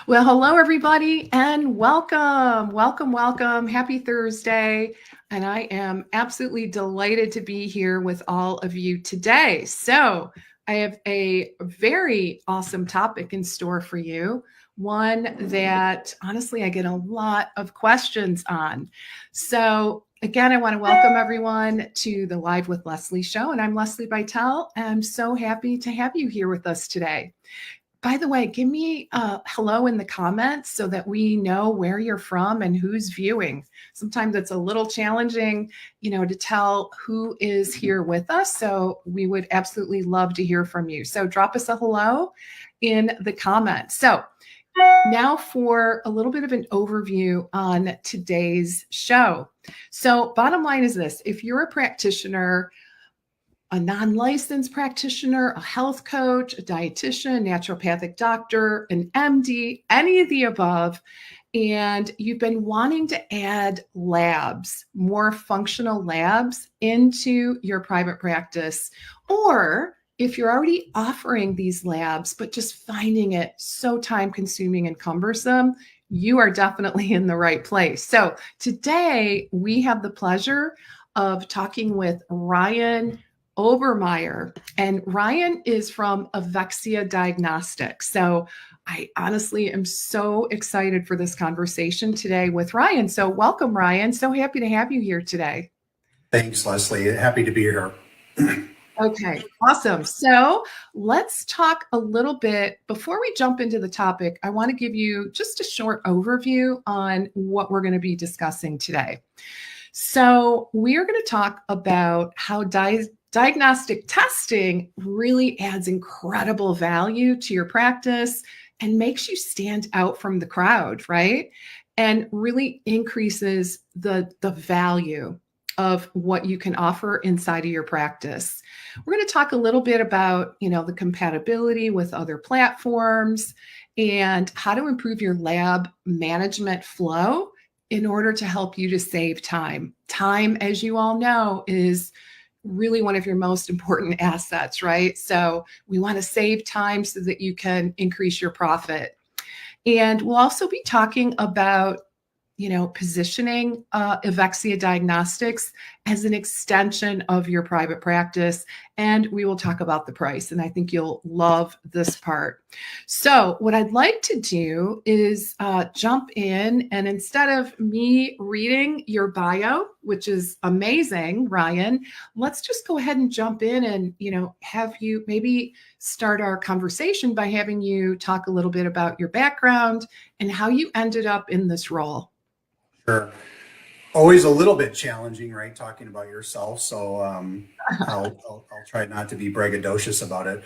Well, hello, everybody, and welcome, welcome, welcome. Happy Thursday. And I am absolutely delighted to be here with all of you today. So, I have a very awesome topic in store for you, one that honestly I get a lot of questions on. So, again, I want to welcome everyone to the Live with Lesli show. And I'm Lesli Bitel. And I'm so happy to have you here with us today. By the way, give me a hello in the comments so that we know where you're from and who's viewing. Sometimes it's a little challenging, to tell who is here with us. So we would absolutely love to hear from you. So drop us a hello in the comments. So now for a little bit of an overview on today's show. So bottom line is this: if you're a practitioner, a non-licensed practitioner, a health coach, a dietitian, naturopathic doctor, an MD, any of the above, and you've been wanting to add labs, more functional labs into your private practice, or if you're already offering these labs, but just finding it so time consuming and cumbersome, you are definitely in the right place. So today we have the pleasure of talking with Ryan Obermeier. And Ryan is from Evexia Diagnostics. So I honestly am so excited for this conversation today with Ryan. So welcome, Ryan. So happy to have you here today. Thanks, Lesli. Happy to be here. Okay, awesome. So let's talk a little bit. Before we jump into the topic, I want to give you just a short overview on what we're going to be discussing today. So we are going to talk about how diagnostic testing really adds incredible value to your practice and makes you stand out from the crowd, right? And really increases the value of what you can offer inside of your practice. We're going to talk a little bit about, the compatibility with other platforms and how to improve your lab management flow in order to help you to save time. Time, as you all know, is really one of your most important assets, right? So we want to save time so that you can increase your profit. And we'll also be talking about, positioning Evexia Diagnostics as an extension of your private practice. And we will talk about the price. And I think you'll love this part. So what I'd like to do is jump in, and instead of me reading your bio, which is amazing, Ryan, let's just go ahead and jump in and, have you maybe start our conversation by having you talk a little bit about your background and how you ended up in this role. Sure. Always a little bit challenging, right? Talking about yourself. So I'll try not to be braggadocious about it.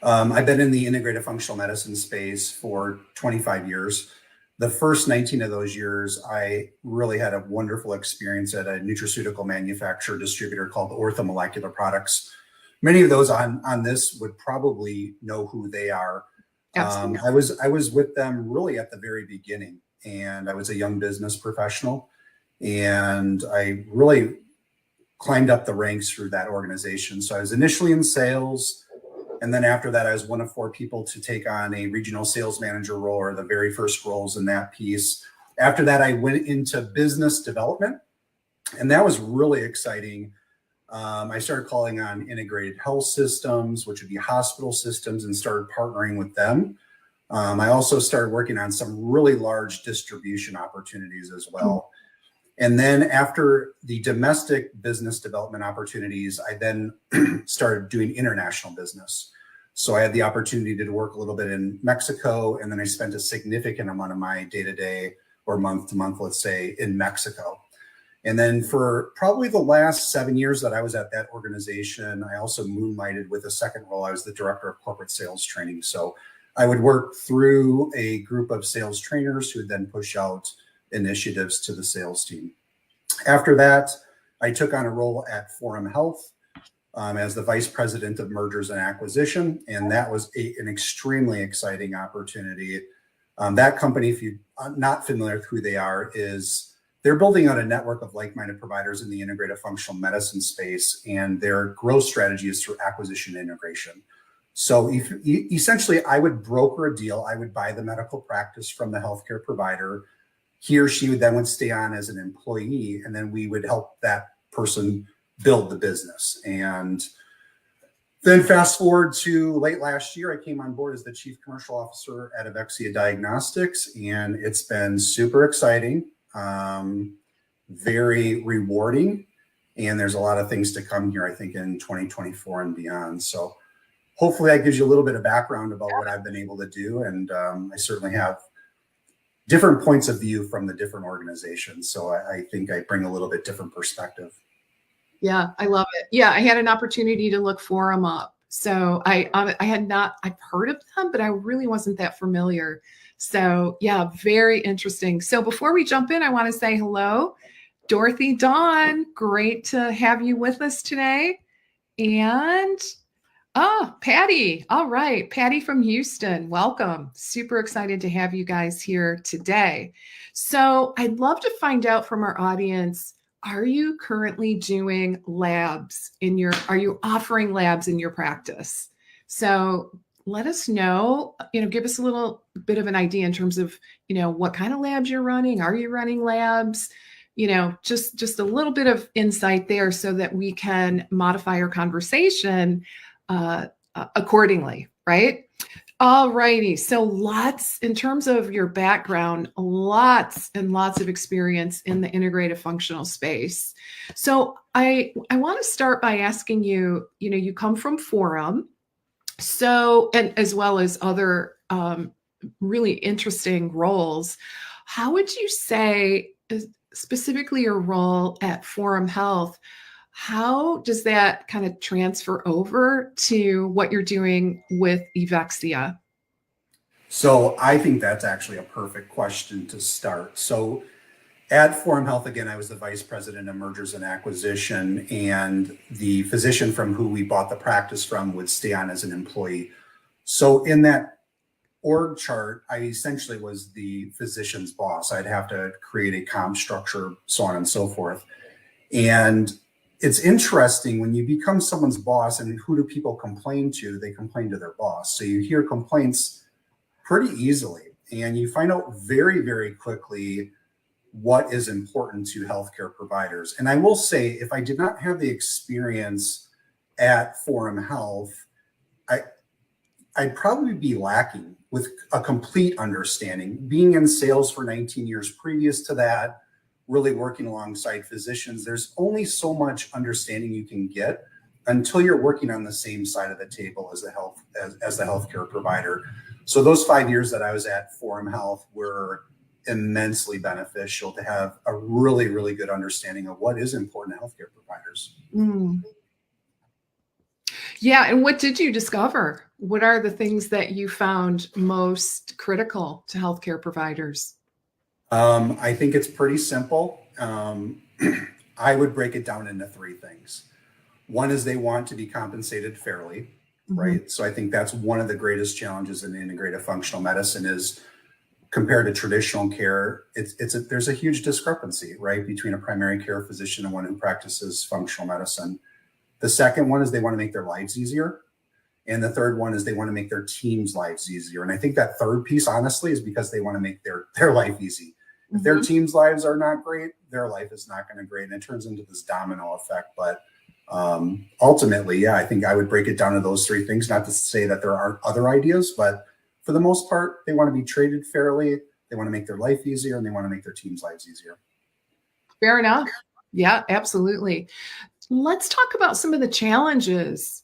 I've been in the integrative functional medicine space for 25 years. The first 19 of those years, I really had a wonderful experience at a nutraceutical manufacturer distributor called Orthomolecular Products. Many of those on this would probably know who they are. I was with them really at the very beginning, and I was a young business professional, and I really climbed up the ranks through that organization. So I was initially in sales, and then after that, I was one of 4 people to take on a regional sales manager role, or the very first roles in that piece. After that, I went into business development, and that was really exciting. I started calling on integrated health systems, which would be hospital systems, and started partnering with them. I also started working on some really large distribution opportunities as well. And then after the domestic business development opportunities, I then started doing international business. So I had the opportunity to work a little bit in Mexico, and then I spent a significant amount of my day-to-day or month-to-month, let's say, in Mexico. And then for probably the last 7 years that I was at that organization, I also moonlighted with a second role. I was the director of corporate sales training. So I would work through a group of sales trainers who would then push out initiatives to the sales team. After that, I took on a role at Forum Health as the vice president of mergers and acquisition. And that was an extremely exciting opportunity. That company, if you're not familiar with who they are, they're building out a network of like-minded providers in the integrative functional medicine space, and their growth strategy is through acquisition and integration. So essentially, I would broker a deal. I would buy the medical practice from the healthcare provider. He or she would stay on as an employee, and then we would help that person build the business. And then fast forward to late last year, I came on board as the chief commercial officer at Evexia Diagnostics, and it's been super exciting, very rewarding, and there's a lot of things to come here, I think, in 2024 and beyond. So hopefully that gives you a little bit of background about what I've been able to do. And I certainly have different points of view from the different organizations. So I think I bring a little bit different perspective. Yeah, I love it. Yeah, I had an opportunity to look Forum up. So I've heard of them, but I really wasn't that familiar. So yeah, very interesting. So before we jump in, I want to say hello, Dorothy Dawn. Great to have you with us today. And Patty. All right. Patty from Houston. Welcome. Super excited to have you guys here today. So I'd love to find out from our audience, are you currently doing labs are you offering labs in your practice? So let us know, give us a little bit of an idea in terms of, what kind of labs you're running. Are you running labs? Just a little bit of insight there so that we can modify our conversation accordingly, right? All righty. So in terms of your background, lots and lots of experience in the integrative functional space. So I want to start by asking you, you come from Forum, so, and as well as other really interesting roles. How would you say, specifically your role at Forum Health, how does that kind of transfer over to what you're doing with Evexia? So I think that's actually a perfect question to start. So at Forum Health, again, I was the vice president of mergers and acquisition, and the physician from who we bought the practice from would stay on as an employee. So in that org chart, I essentially was the physician's boss. I'd have to create a comp structure, so on and so forth. And it's interesting when you become someone's boss, and who do people complain to? They complain to their boss. So you hear complaints pretty easily, and you find out very, very quickly what is important to healthcare providers. And I will say, if I did not have the experience at Forum Health, I'd probably be lacking with a complete understanding. Being in sales for 19 years previous to that, really working alongside physicians, there's only so much understanding you can get until you're working on the same side of the table as the healthcare provider. So those 5 years that I was at Forum Health were immensely beneficial to have a really, really good understanding of what is important to healthcare providers. Mm. Yeah. And what did you discover? What are the things that you found most critical to healthcare providers? I think it's pretty simple. I would break it down into three things. One is they want to be compensated fairly, right? So I think that's one of the greatest challenges in integrative functional medicine is compared to traditional care, there's a huge discrepancy, right, between a primary care physician and one who practices functional medicine. The second one is they want to make their lives easier. And the third one is they want to make their team's lives easier. And I think that third piece, honestly, is because they want to make their life easy. If their team's lives are not great, their life is not going to be great. And it turns into this domino effect. But ultimately, yeah, I think I would break it down to those three things, not to say that there aren't other ideas, but for the most part, they want to be treated fairly. They want to make their life easier, and they want to make their team's lives easier. Fair enough. Yeah, absolutely. Let's talk about some of the challenges.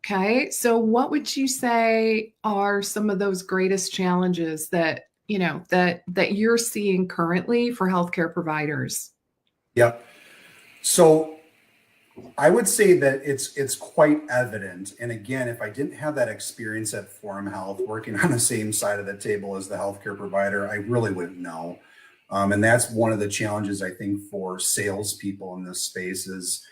Okay. So what would you say are some of those greatest challenges that you're seeing currently for healthcare providers? Yep. So I would say that it's quite evident. And again, if I didn't have that experience at Forum Health, working on the same side of the table as the healthcare provider, I really wouldn't know. And that's one of the challenges, I think, for salespeople in this space is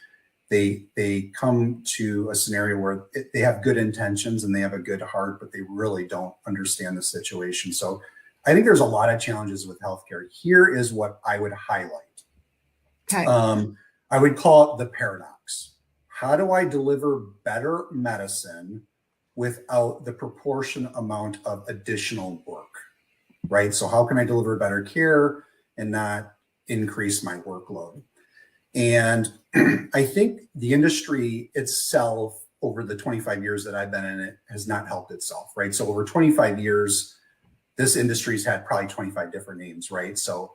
they come to a scenario where they have good intentions and they have a good heart, but they really don't understand the situation. So I think there's a lot of challenges with healthcare. Here is what I would highlight. Okay. I would call it the paradox. How do I deliver better medicine without the proportion amount of additional work, right? So how can I deliver better care and not increase my workload? And I think the industry itself, over the 25 years that I've been in it, has not helped itself, right? So over 25 years, this industry's had probably 25 different names, right? So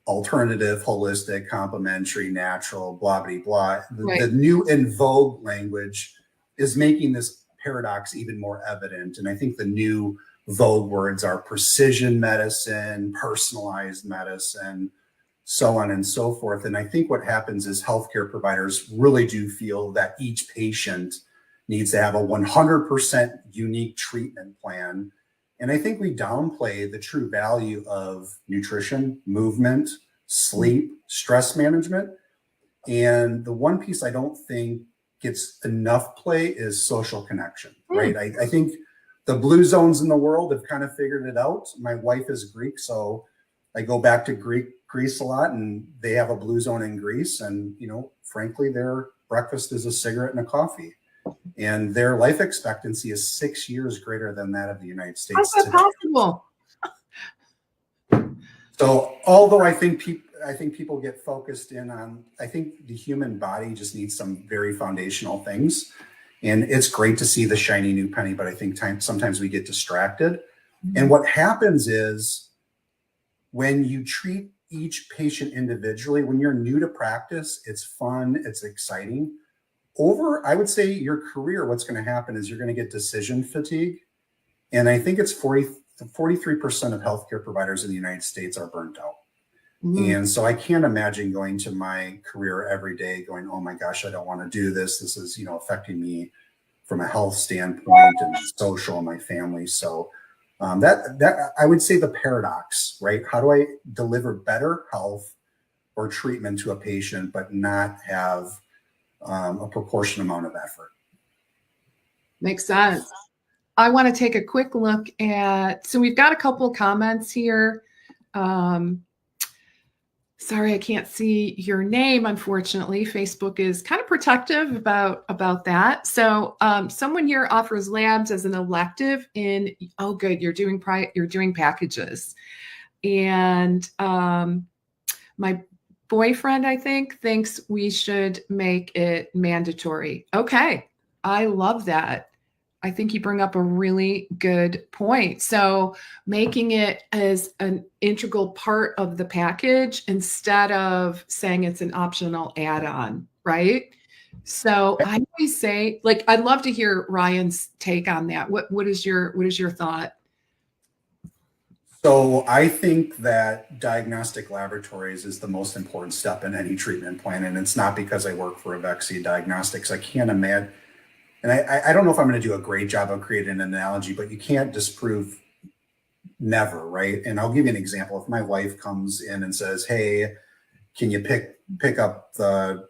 alternative, holistic, complementary, natural, blah, blah, blah. The new in vogue language is making this paradox even more evident. And I think the new vogue words are precision medicine, personalized medicine, so on and so forth. And I think what happens is healthcare providers really do feel that each patient needs to have a 100% unique treatment plan. And I think we downplay the true value of nutrition, movement, sleep, stress management. And the one piece I don't think gets enough play is social connection, right? I think the blue zones in the world have kind of figured it out. My wife is Greek, so I go back to Greece a lot, and they have a blue zone in Greece. And, you know, frankly, their breakfast is a cigarette and a coffee. And their life expectancy is 6 years greater than that of the United States. How's that possible? So although I think people get focused in on, I think the human body just needs some very foundational things. And it's great to see the shiny new penny, but I think sometimes we get distracted. Mm-hmm. And what happens is when you treat each patient individually, when you're new to practice, it's fun, it's exciting. Over, I would say, your career, what's going to happen is you're going to get decision fatigue. And I think it's 43% of healthcare providers in the United States are burnt out. Mm-hmm. And so I can't imagine going to my career every day going, oh my gosh, I don't want to do this. This is, you know, affecting me from a health standpoint and social and my family. So that I would say the paradox, right? How do I deliver better health or treatment to a patient, but not have a proportionate amount of effort? Makes sense. I want to take a quick look at, so we've got a couple of comments here. Sorry, I can't see your name, unfortunately. Facebook is kind of protective about that. So someone here offers labs as an elective in, oh good, you're doing packages. And my boyfriend, I think, thinks we should make it mandatory. Okay, I love that. I think you bring up a really good point. So making it as an integral part of the package instead of saying it's an optional add-on, right? So I always say, like, I'd love to hear Ryan's take on that. What is your thought? So I think that diagnostic laboratories is the most important step in any treatment plan. And it's not because I work for Evexia Diagnostics. I can't imagine. And I don't know if I'm going to do a great job of creating an analogy, but you can't disprove never, right? And I'll give you an example. If my wife comes in and says, hey, can you pick up the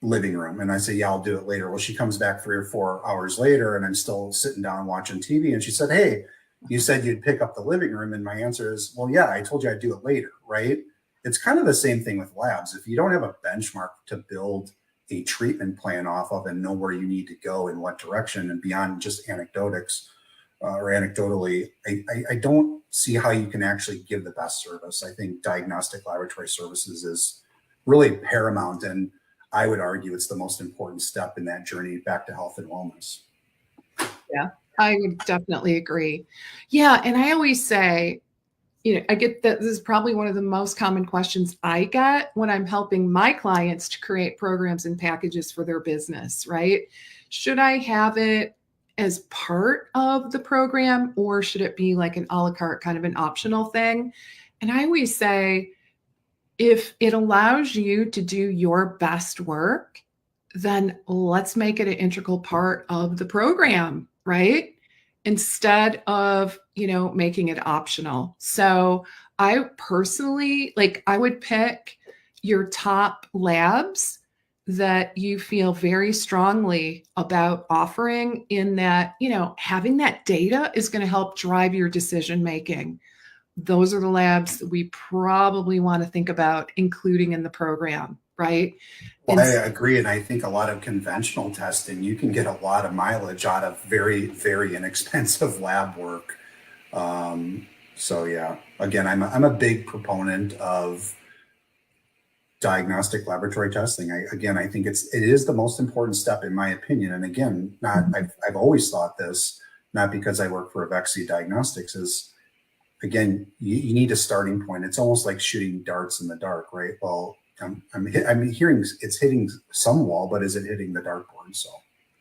living room? And I say, yeah, I'll do it later. Well, she comes back 3 or 4 hours later and I'm still sitting down watching TV. And she said, hey, you said you'd pick up the living room. And my answer is, well, yeah, I told you I'd do it later, right? It's kind of the same thing with labs. If you don't have a benchmark to build a treatment plan off of and know where you need to go in what direction, and beyond just anecdotics or anecdotally, I don't see how you can actually give the best service. I think diagnostic laboratory services is really paramount, and I would argue it's the most important step in that journey back to health and wellness. Yeah, I would definitely agree. Yeah, and I always say, you know, I get that this is probably one of the most common questions I get when I'm helping my clients to create programs and packages for their business, right? Should I have it as part of the program, or should it be like an a la carte, kind of an optional thing? And I always say, if it allows you to do your best work, then let's make it an integral part of the program, right? Instead of, you know, making it optional. So I personally, like, I would pick your top labs that you feel very strongly about offering, in that, you know, having that data is going to help drive your decision making. Those are the labs that we probably want to think about including in the program, right? Well, And I agree. And I think a lot of conventional testing, you can get a lot of mileage out of very, very inexpensive lab work. So yeah, again, I'm a big proponent of diagnostic laboratory testing. I think it is the most important step in my opinion. And again, I've always thought this, not because I work for Evexia Diagnostics, is again, you need a starting point. It's almost like shooting darts in the dark, right? Well, I'm hearing it's hitting some wall, but is it hitting the dartboard? So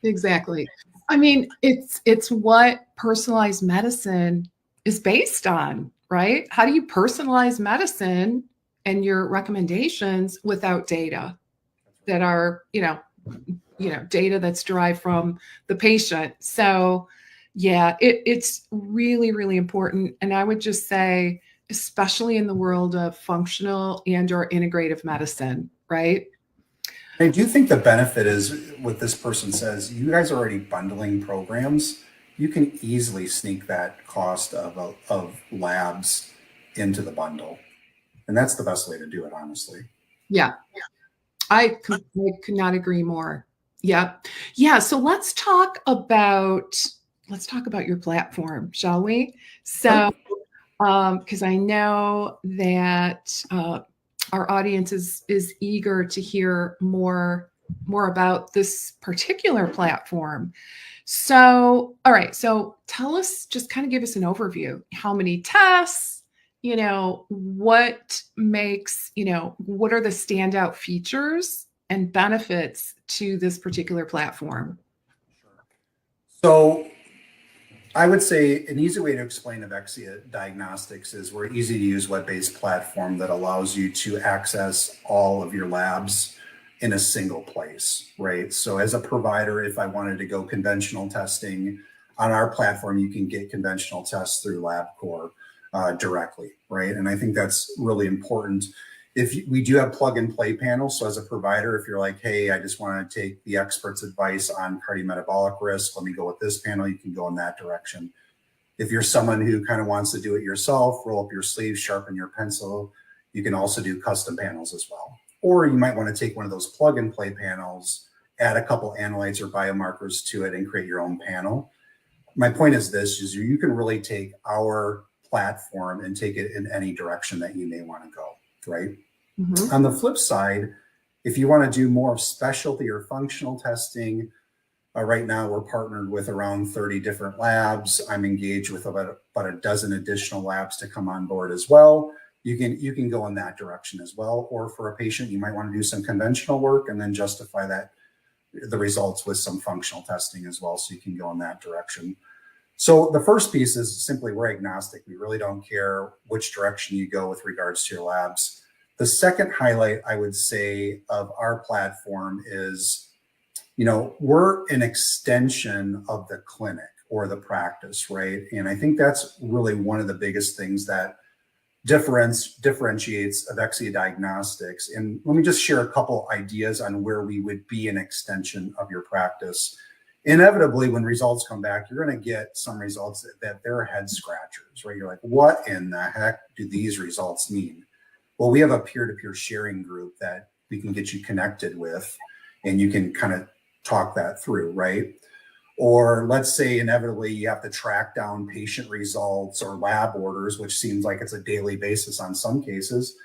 exactly. I mean, it's what personalized medicine is based on, right? How do you personalize medicine and your recommendations without data that are, data that's derived from the patient? So, yeah, it's really, really important. And I would just say, especially in the world of functional and or integrative medicine, right? I do think the benefit is what this person says. You guys are already bundling programs. You can easily sneak that cost of labs into the bundle, and that's the best way to do it, honestly. Yeah, I could not agree more. Yeah. Yeah. So let's talk about your platform, shall we? So Sure. because I know that our audience is eager to hear more about this particular platform. So, all right. So tell us, just kind of give us an overview. How many tests? What makes, what are the standout features and benefits to this particular platform? So I would say an easy way to explain Evexia Diagnostics is we're an easy to use web-based platform that allows you to access all of your labs in a single place, right? So as a provider, if I wanted to go conventional testing on our platform, you can get conventional tests through LabCorp directly, right? And I think that's really important. We do have plug and play panels. So as a provider, if you're like, hey, I just want to take the expert's advice on cardiometabolic risk, let me go with this panel, you can go in that direction. If you're someone who kind of wants to do it yourself, roll up your sleeves, sharpen your pencil, you can also do custom panels as well. Or you might want to take one of those plug and play panels, add a couple analytes or biomarkers to it and create your own panel. My point is this, is you can really take our platform and take it in any direction that you may want to go, right? Mm-hmm. On the flip side, if you want to do more specialty or functional testing, right now we're partnered with around 30 different labs. I'm engaged with about a dozen additional labs to come on board as well. You can go in that direction as well. Or for a patient, you might want to do some conventional work and then justify the results with some functional testing as well. So you can go in that direction. So the first piece is simply we're agnostic. We really don't care which direction you go with regards to your labs. The second highlight I would say of our platform is, we're an extension of the clinic or the practice, right? And I think that's really one of the biggest things that differentiates Evexia Diagnostics. And let me just share a couple ideas on where we would be an extension of your practice. Inevitably, when results come back, you're going to get some results that they're head scratchers, right? You're like, what in the heck do these results mean? Well, we have a peer-to-peer sharing group that we can get you connected with, and you can kind of talk that through, right? Or let's say inevitably you have to track down patient results or lab orders, which seems like it's a daily basis on some cases.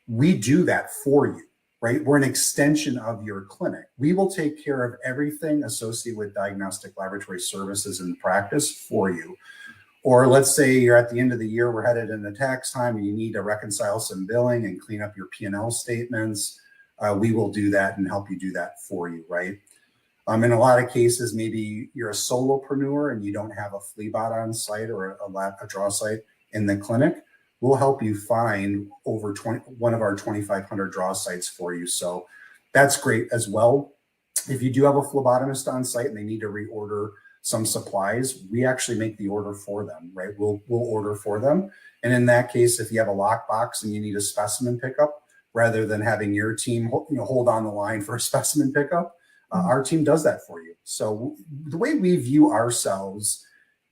We do that for you, right? We're an extension of your clinic. We will take care of everything associated with diagnostic laboratory services in practice for you. Or let's say you're at the end of the year, we're headed into tax time and you need to reconcile some billing and clean up your P&L statements. We will do that and help you do that for you, right? In a lot of cases, maybe you're a solopreneur and you don't have a FleaBot on site or a draw site in the clinic. We'll help you find one of our 2,500 draw sites for you. So that's great as well. If you do have a phlebotomist on site and they need to reorder some supplies, we actually make the order for them, right? We'll order for them. And in that case, if you have a lockbox and you need a specimen pickup, rather than having your team hold on the line for a specimen pickup, our team does that for you. So the way we view ourselves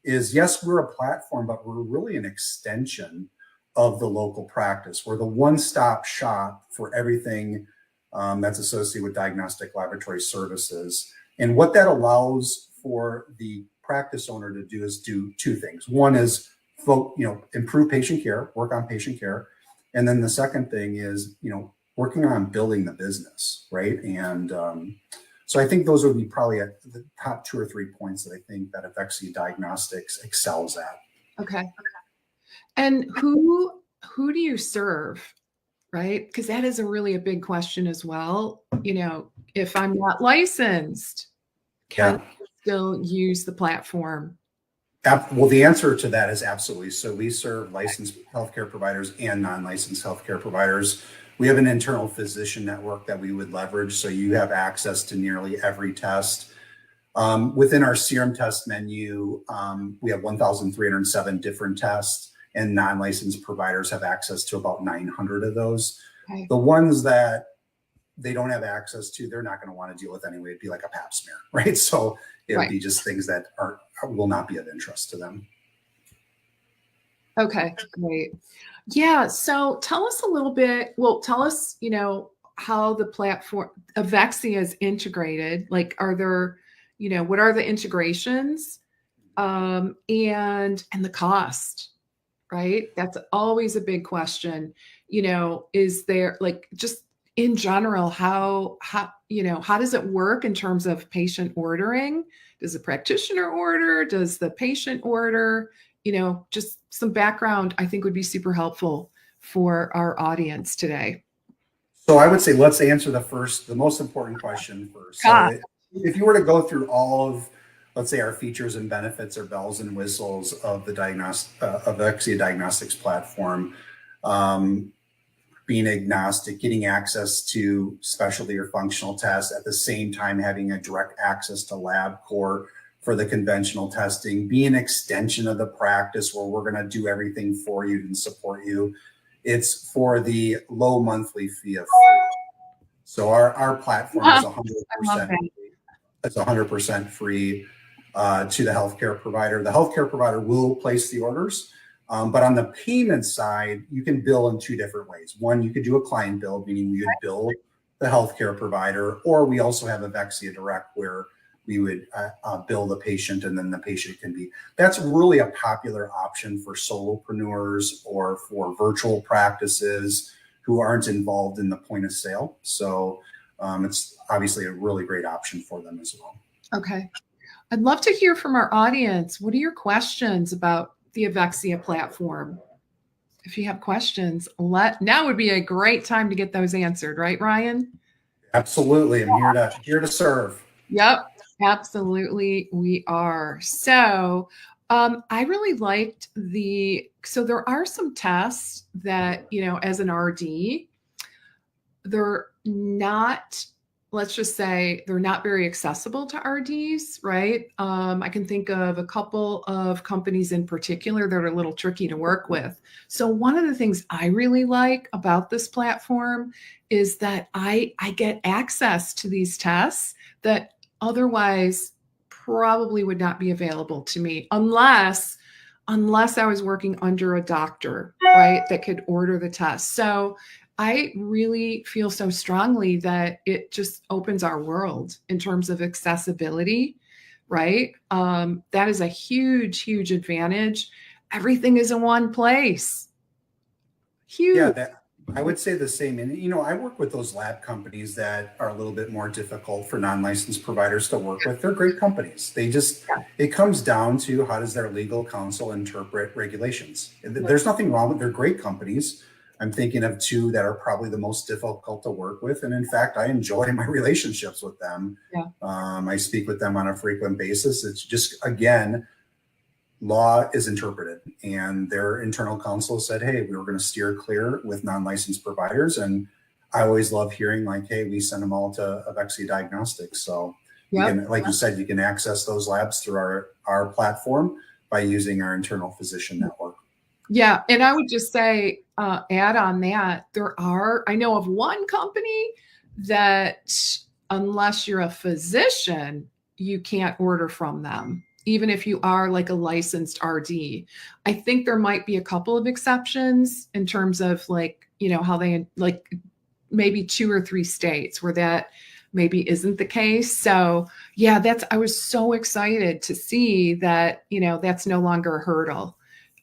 is, yes, we're a platform, but we're really an extension of the local practice. We're the one-stop shop for everything that's associated with diagnostic laboratory services. And what that allows for the practice owner to do is do two things. One is, improve patient care, work on patient care. And then the second thing is, working on building the business, right? And so I think those would be probably the top 2 or 3 points that I think that Evexia Diagnostics excels at. Okay. And who do you serve, right? Because that is a big question as well. If I'm not licensed, can I still use the platform? Well, the answer to that is absolutely. So we serve licensed healthcare providers and non-licensed healthcare providers. We have an internal physician network that we would leverage. So you have access to nearly every test. Within our serum test menu, we have 1,307 different tests, and non-licensed providers have access to about 900 of those. Okay. The ones that they don't have access to, they're not going to want to deal with anyway. It'd be like a pap smear, right? So it would be just things that will not be of interest to them. Okay, great. Yeah. So tell us a little bit. Well, tell us, how the platform Evexia is integrated. Like, are there, what are the integrations, and the cost, right? That's always a big question. Is there, like, just in general, how does it work in terms of patient ordering? Does the practitioner order? Does the patient order? Just some background I think would be super helpful for our audience today. So I would say let's answer the most important question first. So if you were to go through all of, let's say, our features and benefits or bells and whistles of the Evexia Diagnostics platform, being agnostic, getting access to specialty or functional tests, at the same time having a direct access to LabCorp for the conventional testing, be an extension of the practice where we're going to do everything for you and support you. It's for the low monthly fee of free. So our platform is 100% free. It's 100% free to the healthcare provider. The healthcare provider will place the orders. But on the payment side, you can bill in 2 different ways. One, you could do a client bill, meaning we would bill the healthcare provider, or we also have Evexia Direct where we would bill the patient, and then the patient can be. That's really a popular option for solopreneurs or for virtual practices who aren't involved in the point of sale. So it's obviously a really great option for them as well. Okay. I'd love to hear from our audience. What are your questions about the Evexia platform? If you have questions, now would be a great time to get those answered, right, Ryan? Absolutely. I'm here to serve. Yep, absolutely. We are. So I really liked so there are some tests that, as an RD, they're not, let's just say they're not very accessible to RDs, right? I can think of a couple of companies in particular that are a little tricky to work with. So one of the things I really like about this platform is that I get access to these tests that otherwise probably would not be available to me unless I was working under a doctor, right, that could order the test. So I really feel so strongly that it just opens our world in terms of accessibility, right? That is a huge, huge advantage. Everything is in one place. Huge. Yeah, I would say the same. And, I work with those lab companies that are a little bit more difficult for non-licensed providers to work with. They're great companies. It comes down to how does their legal counsel interpret regulations. There's nothing wrong with, they're great companies. I'm thinking of 2 that are probably the most difficult to work with. And in fact, I enjoy my relationships with them. Yeah. I speak with them on a frequent basis. It's just, again, law is interpreted, and their internal counsel said, hey, we were going to steer clear with non-licensed providers. And I always love hearing like, hey, we send them all to Evexia Diagnostics. So you can, like you said, you can access those labs through our platform by using our internal physician network. Yeah. And I would just say, add on that, I know of one company that unless you're a physician, you can't order from them, even if you are like a licensed RD. I think there might be a couple of exceptions in terms of like, how they like maybe 2 or 3 states where that maybe isn't the case. So yeah, I was so excited to see that, that's no longer a hurdle,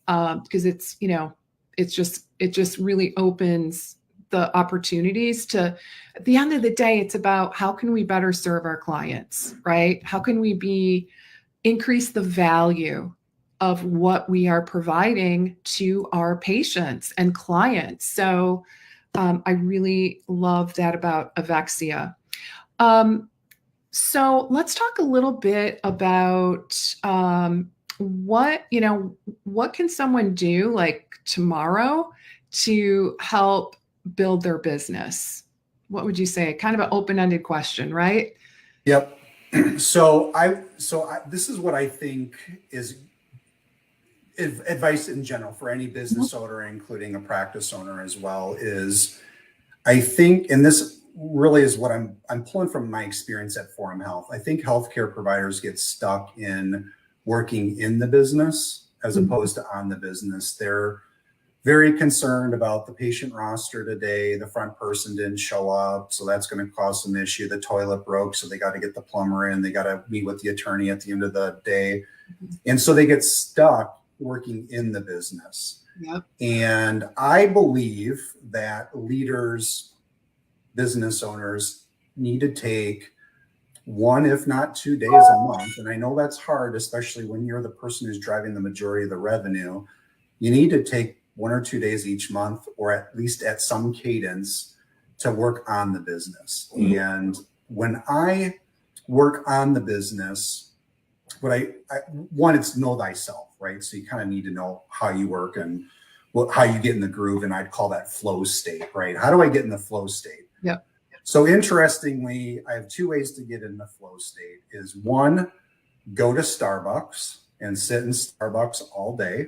because it just really opens the opportunities to, at the end of the day, it's about how can we better serve our clients, right? How can we increase the value of what we are providing to our patients and clients. So I really love that about Evexia. So let's talk a little bit about what can someone do like tomorrow to help build their business? What would you say? Kind of an open-ended question, right? Yep. This is what I think is advice in general for any business owner, including a practice owner as well, is I think, and this really is what I'm pulling from my experience at Forum Health. I think healthcare providers get stuck in working in the business as opposed to on the business. They're very concerned about the patient roster today. The front person didn't show up, so that's going to cause some issue. The toilet broke, so they got to get the plumber in. They got to meet with the attorney at the end of the day. And so they get stuck working in the business. Yep. And I believe that leaders, business owners need to take 1, if not 2 days a month. And I know that's hard, especially when you're the person who's driving the majority of the revenue. You need to take 1 or 2 days each month, or at least at some cadence, to work on the business. And when I work on the business, one, it's know thyself, right? So you kind of need to know how you work and how you get in the groove. And I'd call that flow state, right? How do I get in the flow state? Yep. So interestingly, I have 2 ways to get in the flow state. Is 1, go to Starbucks and sit in Starbucks all day.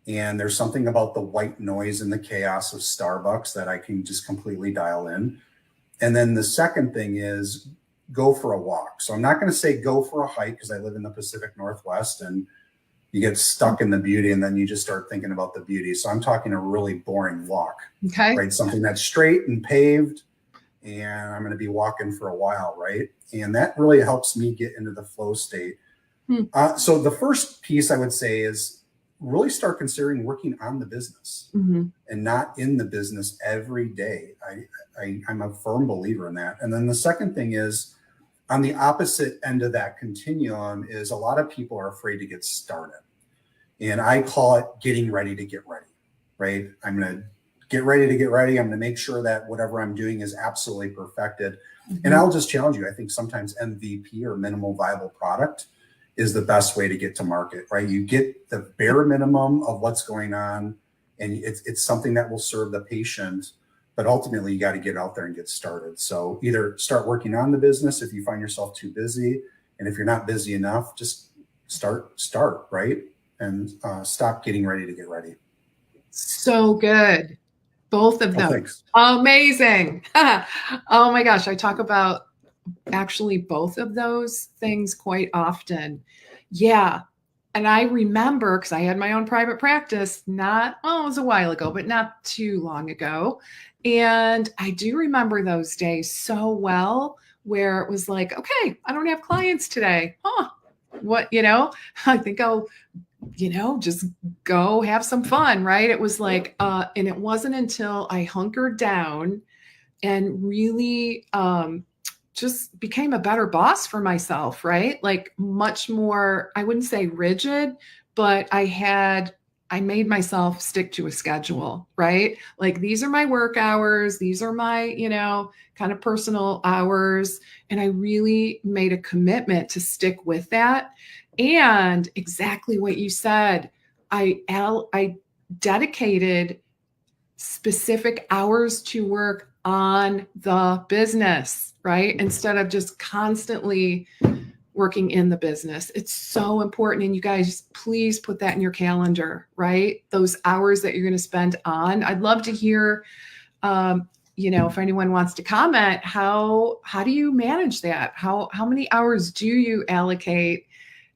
And there's something about the white noise and the chaos of Starbucks that I can just completely dial in. And then the second thing is go for a walk. So I'm not going to say go for a hike, because I live in the Pacific Northwest and you get stuck in the beauty and then you just start thinking about the beauty. So I'm talking a really boring walk, Okay. right? Something that's straight and paved, and I'm going to be walking for a while, right? And that really helps me get into the flow state. So the first piece I would say is really start considering working on the business and not in the business every day. I'm a firm believer in that. And then the second thing is, on the opposite end of that continuum, is a lot of people are afraid to get started. And I call it getting ready to get ready, right? I'm going to get ready to get ready. I'm going to make sure that whatever I'm doing is absolutely perfected. And I'll just challenge you. I think sometimes MVP, or minimal viable product, is the best way to get to market, right? You get the bare minimum of what's going on, and it's something that will serve the patient, but ultimately you got to get out there and get started. So either start working on the business if you find yourself too busy, and if you're not busy enough, just start, right? And stop getting ready to get ready. So good. Both of them. Thanks. Amazing. Oh my gosh. I talk about actually both of those things quite often. Yeah. And I remember, because I had my own private practice, it was a while ago, but not too long ago. And I do remember those days so well, where it was like, okay, I don't have clients today. What, I think I'll, just go have some fun, right? It was like, and it wasn't until I hunkered down and really, just became a better boss for myself, right? Like much more, I wouldn't say rigid, but I made myself stick to a schedule, right? Like these are my work hours. These are my, kind of personal hours. And I really made a commitment to stick with that. And exactly what you said, I dedicated specific hours to work on the business, right? Instead of just constantly working in the business. It's so important. And you guys, please put that in your calendar, right? Those hours that you're going to spend on. I'd love to hear, if anyone wants to comment, how do you manage that? How many hours do you allocate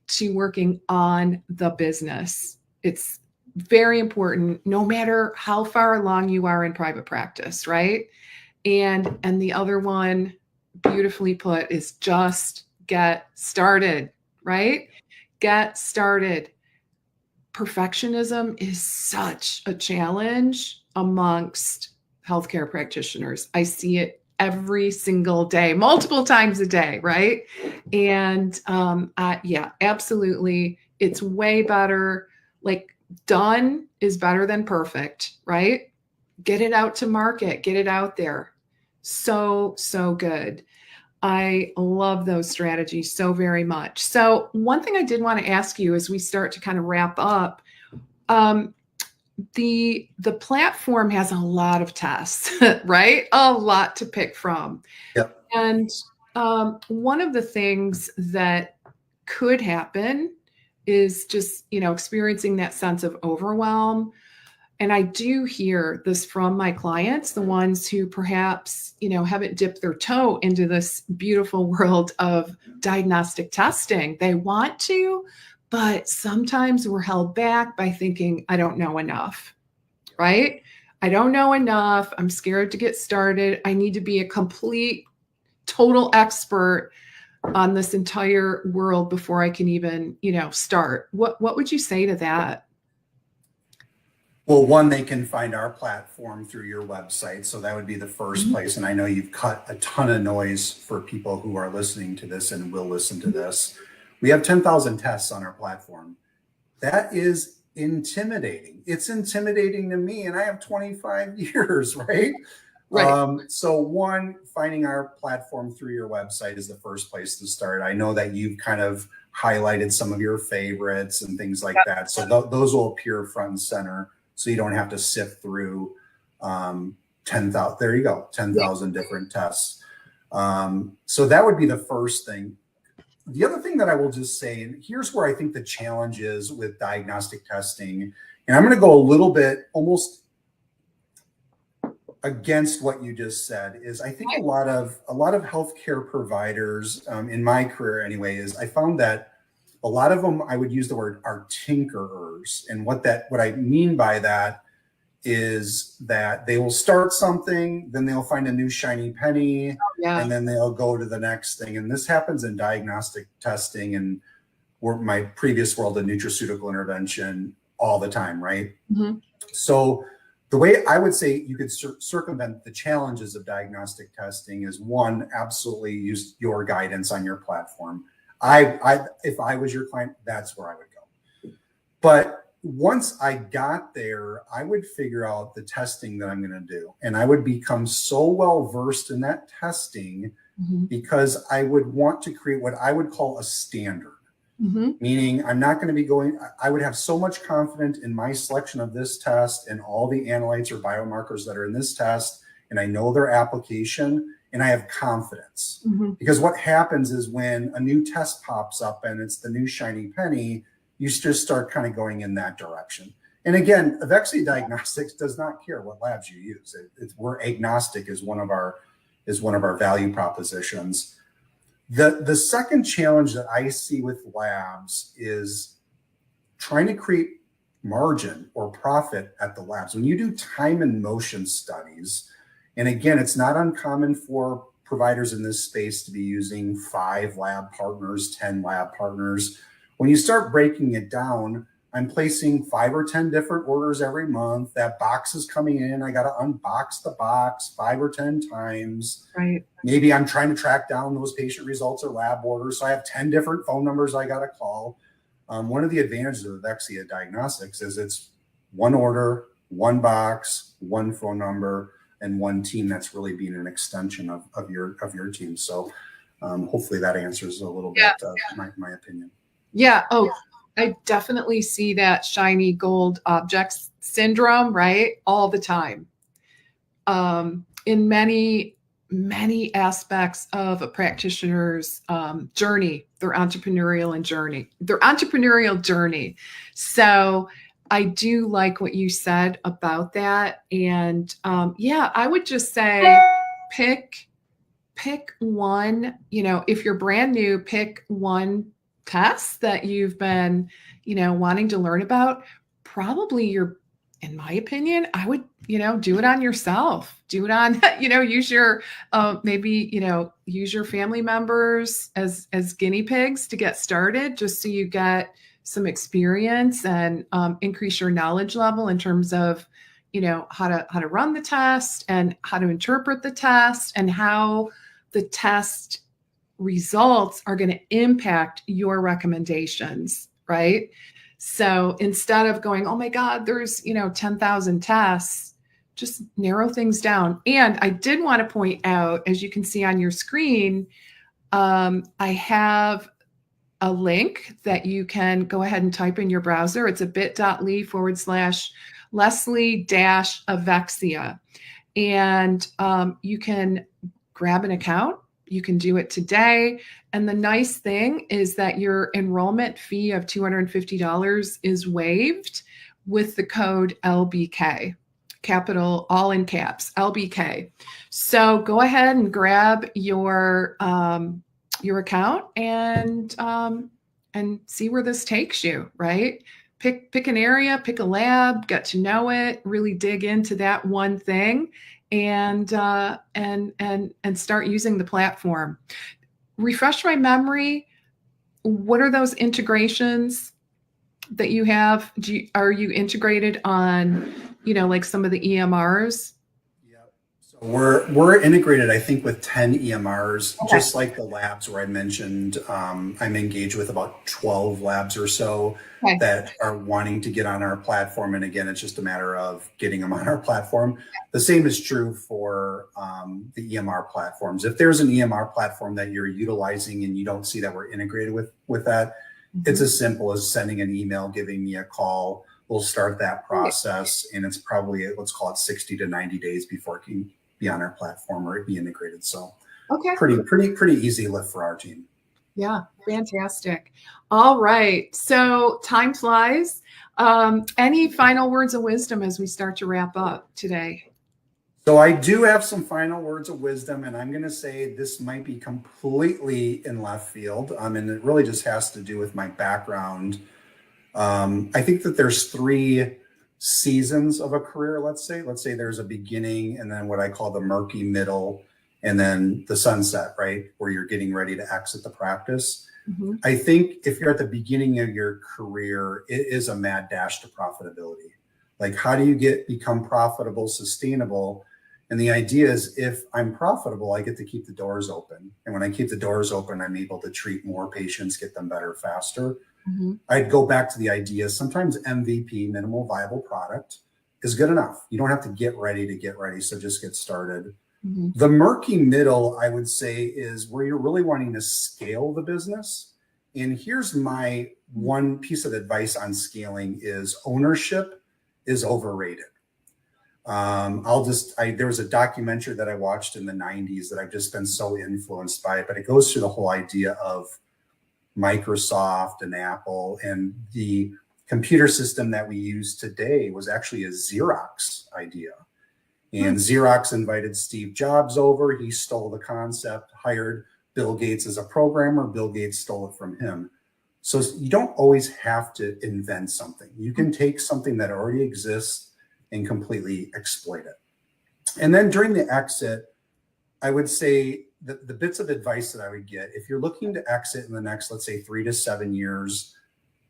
to working on the business? It's very important, no matter how far along you are in private practice, right? And the other one, beautifully put, is just get started, right? Get started. Perfectionism is such a challenge amongst healthcare practitioners. I see it every single day, multiple times a day, right? And yeah, absolutely. It's way better. Like, done is better than perfect, right? Get it out to market, get it out there. So, so good. I love those strategies so very much. So one thing I did want to ask you as we start to kind of wrap up, um, the platform has a lot of tests, right? A lot to pick from. Yep. And one of the things that could happen is just, experiencing that sense of overwhelm. And I do hear this from my clients, the ones who perhaps, haven't dipped their toe into this beautiful world of diagnostic testing. They want to, but sometimes we're held back by thinking, I don't know enough, right? I don't know enough. I'm scared to get started. I need to be a complete, total expert on this entire world before I can even, start. What would you say to that? Well, one, they can find our platform through your website. So that would be the first place. And I know you've cut a ton of noise for people who are listening to this and will listen to this. We have 10,000 tests on our platform. That is intimidating. It's intimidating to me, and I have 25 years, right? Right. So one, finding our platform through your website is the first place to start. I know that you've kind of highlighted some of your favorites and things like that. So those will appear front and center. So you don't have to sift through 10,000. There you go, 10,000 different tests. So that would be the first thing. The other thing that I will just say, and here's where I think the challenge is with diagnostic testing, and I'm going to go a little bit almost against what you just said, is I think a lot of healthcare providers, in my career anyway, is I found that a lot of them, I would use the word, are tinkerers. And what I mean by that is that they will start something, then they'll find a new shiny penny, and then they'll go to the next thing. And this happens in diagnostic testing and my previous world of nutraceutical intervention all the time, right? Mm-hmm. So the way I would say you could circumvent the challenges of diagnostic testing is, one, absolutely use your guidance on your platform. If I was your client, that's where I would go. But once I got there, I would figure out the testing that I'm going to do. And I would become so well versed in that testing because I would want to create what I would call a standard. Meaning I'm not going to be I would have so much confidence in my selection of this test and all the analytes or biomarkers that are in this test, and I know their application, and I have confidence. Because what happens is when a new test pops up and it's the new shiny penny, you just start kind of going in that direction. And again, Evexia Diagnostics does not care what labs you use. We're agnostic is one of our value propositions. The second challenge that I see with labs is trying to create margin or profit at the labs. When you do time and motion studies, and again, it's not uncommon for providers in this space to be using 5 lab partners, 10 lab partners. When you start breaking it down, I'm placing 5 or 10 different orders every month. That box is coming in. I got to unbox the box 5 or 10 times. Right. Maybe I'm trying to track down those patient results or lab orders. So I have 10 different phone numbers I got to call. One of the advantages of Evexia Diagnostics is it's one order, one box, one phone number, and one team that's really being an extension of your team. So hopefully that answers a little bit my opinion. Yeah. Oh, I definitely see that shiny gold objects syndrome, right? All the time. In many aspects of a practitioner's journey, their entrepreneurial journey. So I do like what you said about that. And I would just say pick one, if you're brand new, pick one test that you've been, wanting to learn about. Probably your in my opinion, I would, do it on yourself. Do it on, use your maybe, use your family members as guinea pigs to get started, just so you get some experience and increase your knowledge level in terms of, how to run the test and how to interpret the test and how the test results are going to impact your recommendations, right? So instead of going, oh my God, there's, 10,000 tests, just narrow things down. And I did want to point out, as you can see on your screen, I have a link that you can go ahead and type in your browser. It's a bit.ly/Lesli-Evexia. And you can grab an account. You can do it today. And the nice thing is that your enrollment fee of $250 is waived with the code LBK, capital, all in caps, LBK. So go ahead and grab your account and see where this takes you, right? Pick an area, pick a lab, get to know it, really dig into that one thing, and start using the platform. Refresh my memory. What are those integrations that you have? Are you integrated on, like some of the EMRs? So we're integrated, I think, with 10 EMRs, okay. Just like the labs where I mentioned. I'm engaged with about 12 labs or so, okay, that are wanting to get on our platform. And again, it's just a matter of getting them on our platform. The same is true for the EMR platforms. If there's an EMR platform that you're utilizing and you don't see that we're integrated with that, mm-hmm, it's as simple as sending an email, giving me a call. We'll start that process, and it's probably, let's call it 60 to 90 days before it can be on our platform or be integrated. So okay, pretty easy lift for our team. Yeah, fantastic. All right, so time flies. Any final words of wisdom as we start to wrap up today? So I do have some final words of wisdom, and I'm going to say this might be completely in left field, and it really just has to do with my background. I think that there's 3 seasons of a career. Let's say there's a beginning, and then what I call the murky middle, and then the sunset, right, where you're getting ready to exit the practice. Mm-hmm. I think if you're at the beginning of your career, it is a mad dash to profitability. Like, how do you become profitable, sustainable? And the idea is, if I'm profitable, I get to keep the doors open. And when I keep the doors open, I'm able to treat more patients, get them better faster. Mm-hmm. I'd go back to the idea, sometimes MVP, minimal viable product, is good enough. You don't have to get ready, so just get started. Mm-hmm. The murky middle, I would say, is where you're really wanting to scale the business. And here's my one piece of advice on scaling is ownership is overrated. There was a documentary that I watched in the 90s that I've just been so influenced by it, but it goes through the whole idea of Microsoft and Apple, and the computer system that we use today was actually a Xerox idea. And Xerox invited Steve Jobs over. He stole the concept, hired Bill Gates as a programmer. Bill Gates stole it from him. So you don't always have to invent something. You can take something that already exists and completely exploit it. And then during the exit, I would say that the bits of advice that I would get, if you're looking to exit in the next, let's say 3 to 7 years,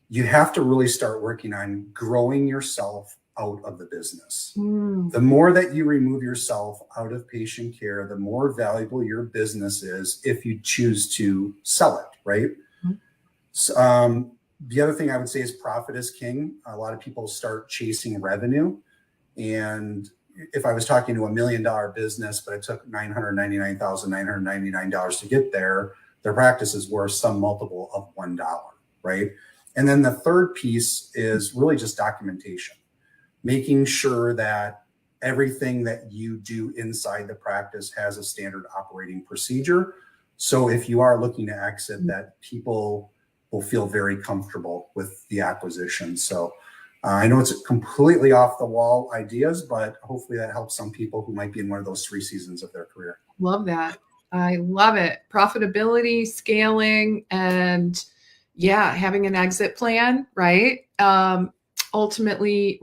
you have to really start working on growing yourself out of the business. The more that you remove yourself out of patient care, the more valuable your business is if you choose to sell it, right? So, the other thing I would say is profit is king. A lot of people start chasing revenue. And if I was talking to $1 million business, but it took $999,999 to get there, their practice is worth some multiple of $1, right? And then the third piece is really just documentation, making sure that everything that you do inside the practice has a standard operating procedure. So if you are looking to exit, that people will feel very comfortable with the acquisition. So I know it's completely off the wall ideas, but hopefully that helps some people who might be in one of those 3 seasons of their career. Love that. I love it. Profitability, scaling, and having an exit plan, right? ultimately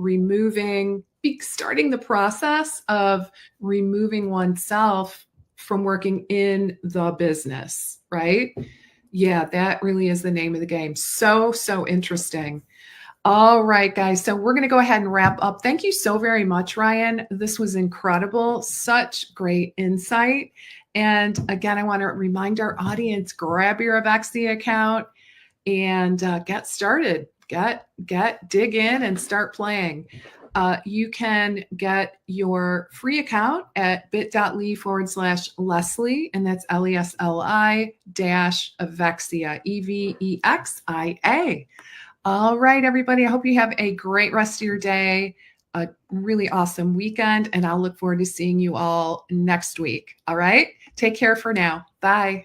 starting the process of removing oneself from working in the business, right? Yeah, that really is the name of the game. So interesting. All right, guys. So we're going to go ahead and wrap up. Thank you so very much, Ryan. This was incredible. Such great insight. And again, I want to remind our audience, grab your Evexia account and get started. Dig in and start playing. You can get your free account at bit.ly/Lesli, and that's Lesli dash Evexia, Evexia. All right, everybody. I hope you have a great rest of your day, a really awesome weekend, and I'll look forward to seeing you all next week. All right. Take care for now. Bye.